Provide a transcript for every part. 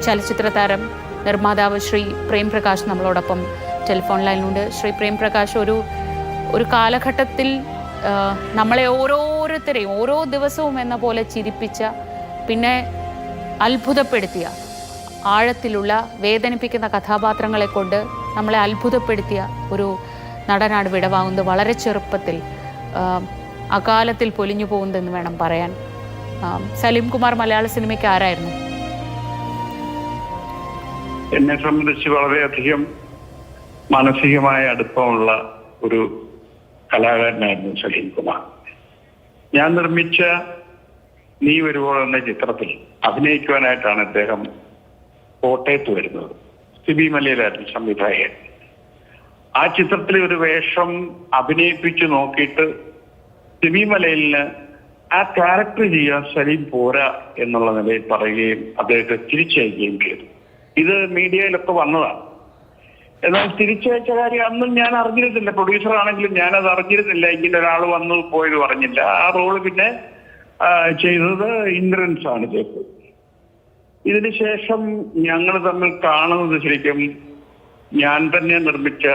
ചലച്ചിത്ര താരം നിർമ്മാതാവ് ശ്രീ പ്രേം പ്രകാശ് നമ്മളോടൊപ്പം ടെലിഫോൺ ലൈനിലുണ്ട്. ശ്രീ പ്രേം പ്രകാശ്, ഒരു കാലഘട്ടത്തിൽ നമ്മളെ ഓരോരുത്തരെയും ഓരോ ദിവസവും എന്ന പോലെ ചിരിപ്പിച്ച, പിന്നെ അത്ഭുതപ്പെടുത്തിയ, ആഴത്തിലുള്ള വേദനിപ്പിക്കുന്ന കഥാപാത്രങ്ങളെ കൊണ്ട് നമ്മളെ അത്ഭുതപ്പെടുത്തിയ ഒരു നടനാണ് വിടവാങ്ങുന്നത്. വളരെ ചെറുപ്പത്തിൽ അകാലത്തിൽ പൊലിഞ്ഞു പോകുന്നതെന്ന് വേണം പറയാൻ. സലീം കുമാർ മലയാള സിനിമയ്ക്ക് ആരായിരുന്നു? എന്നെ സംബന്ധിച്ച് വളരെയധികം മാനസികമായ അടുപ്പമുള്ള ഒരു കലാകാരനായിരുന്നു സലീം കുമാർ. ഞാൻ നിർമ്മിച്ച നീ വരുമ്പോൾ എന്ന ചിത്രത്തിൽ അഭിനയിക്കുവാനായിട്ടാണ് അദ്ദേഹം കോട്ടയത്ത് വരുന്നത്. സിബി മലയിലായിരുന്നു സംവിധായകൻ. ആ ചിത്രത്തിലെ ഒരു വേഷം അഭിനയിപ്പിച്ചു നോക്കിയിട്ട് സിബി മലയിലിന് ആ ക്യാരക്ടർ ചെയ്യാൻ സലീം പോരാ എന്നുള്ള നിലയിൽ പറയുകയും അദ്ദേഹത്തെ തിരിച്ചയക്കുകയും ചെയ്തു. ഇത് മീഡിയയിലൊക്കെ വന്നതാണ്. എന്നാൽ തിരിച്ചയച്ച കാര്യം അന്നും ഞാൻ അറിഞ്ഞിരുന്നില്ല. പ്രൊഡ്യൂസർ ആണെങ്കിലും ഞാനത് അറിഞ്ഞിരുന്നില്ല. ഇങ്ങനെ ഒരാൾ വന്നു പോയത് പറഞ്ഞില്ല. ആ റോള് പിന്നെ ചെയ്തത് ഇന്ദ്രൻസ് ആണ് ചെയ്തത്. ഇതിനുശേഷം ഞങ്ങൾ തമ്മിൽ കാണുന്നത് ശരിക്കും ഞാൻ തന്നെ നിർമ്മിച്ച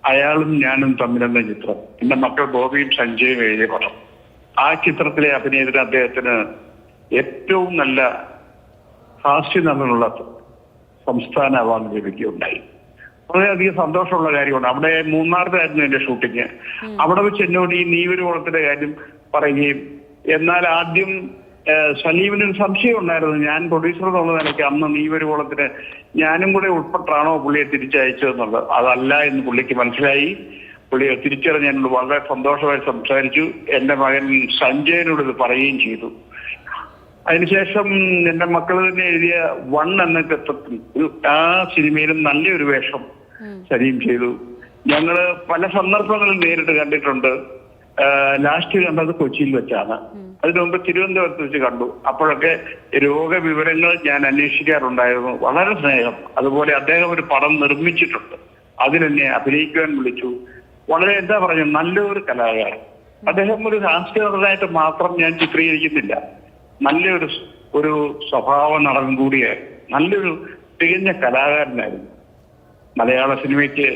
അയാളും ഞാനും തമ്മിലെന്ന ചിത്രം, എന്റെ മക്കൾ ബോബിയും സഞ്ജയും എഴുതിയ പടം. ആ ചിത്രത്തിലെ അഭിനയത്തിന് അദ്ദേഹത്തിന് ഏറ്റവും നല്ല ഹാസ്യനടനുള്ള സംസ്ഥാന അവാർഡ് ലഭിക്കുകയുണ്ടായി. വളരെയധികം സന്തോഷമുള്ള കാര്യമാണ്. അവിടെ മൂന്നാറിലായിരുന്നു എന്റെ ഷൂട്ടിങ്. അവിടെ വെച്ച് എന്നോട് ഈ നീ വരുവോളത്തിന്റെ കാര്യം പറയുകയും, എന്നാൽ ആദ്യം സലീമിനൊരു സംശയം ഉണ്ടായിരുന്നു. ഞാൻ പ്രൊഡ്യൂസർ എന്നുള്ള നിലയ്ക്ക് അന്ന് നീ വരുവോളത്തിന് ഞാനും കൂടെ ഉൾപ്പെട്ടാണോ പുള്ളിയെ തിരിച്ചയച്ചതെന്നുള്ളത്. അതല്ല എന്ന് പുള്ളിക്ക് മനസ്സിലായി. പുള്ളിയെ തിരിച്ചറിഞ്ഞ് എന്നോട് വളരെ സന്തോഷമായി സംസാരിച്ചു. എന്റെ മകൻ സഞ്ജയനോട് ഇത് പറയുകയും ചെയ്തു. അതിനുശേഷം എന്റെ മക്കൾ തന്നെ എഴുതിയ വൺ എന്ന ചിത്രത്തിൽ ആ സിനിമയിലും നല്ലൊരു വേഷം സലീം ചെയ്തു. ഞങ്ങള് പല സന്ദർഭങ്ങളിൽ നേരിട്ട് കണ്ടിട്ടുണ്ട്. ലാസ്റ്റ് കണ്ടത് കൊച്ചിയിൽ വെച്ചാണ്. അതിനു മുമ്പ് തിരുവനന്തപുരത്ത് വെച്ച് കണ്ടു. അപ്പോഴൊക്കെ രോഗവിവരങ്ങൾ ഞാൻ അന്വേഷിക്കാറുണ്ടായിരുന്നു. വളരെ സ്നേഹം. അതുപോലെ അദ്ദേഹം ഒരു പടം നിർമ്മിച്ചിട്ടുണ്ട്, അതിലെന്നെ അഭിനയിക്കുവാൻ വിളിച്ചു. വളരെ എന്താ പറയുക, നല്ലൊരു കലാകാരൻ. അദ്ദേഹം ഒരു സാംസ്കാരികമായിട്ട് മാത്രം ഞാൻ ചിത്രീകരിക്കുന്നില്ല. നല്ലൊരു സ്വഭാവ നടൻ കൂടിയായിരുന്നു. നല്ലൊരു തികഞ്ഞ കലാകാരനായിരുന്നു. മലയാള സിനിമയ്ക്ക്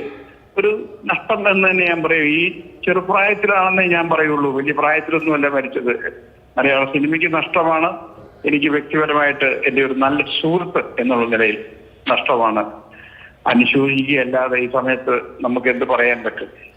ഒരു നഷ്ടം എന്ന് തന്നെ ഞാൻ പറയും. ഈ ചെറുപ്രായത്തിലാണെന്നേ ഞാൻ പറയുള്ളൂ. വലിയ പ്രായത്തിലൊന്നുമല്ല മരിച്ചത്. മലയാള സിനിമയ്ക്ക് നഷ്ടമാണ്. എനിക്ക് വ്യക്തിപരമായിട്ട് എൻ്റെ ഒരു നല്ല സുഹൃത്ത് എന്നുള്ള നിലയിൽ നഷ്ടമാണ്. അനുശോചിക്കുകയല്ലാതെ ഈ സമയത്ത് നമുക്ക് എന്ത് പറയാൻ പറ്റും?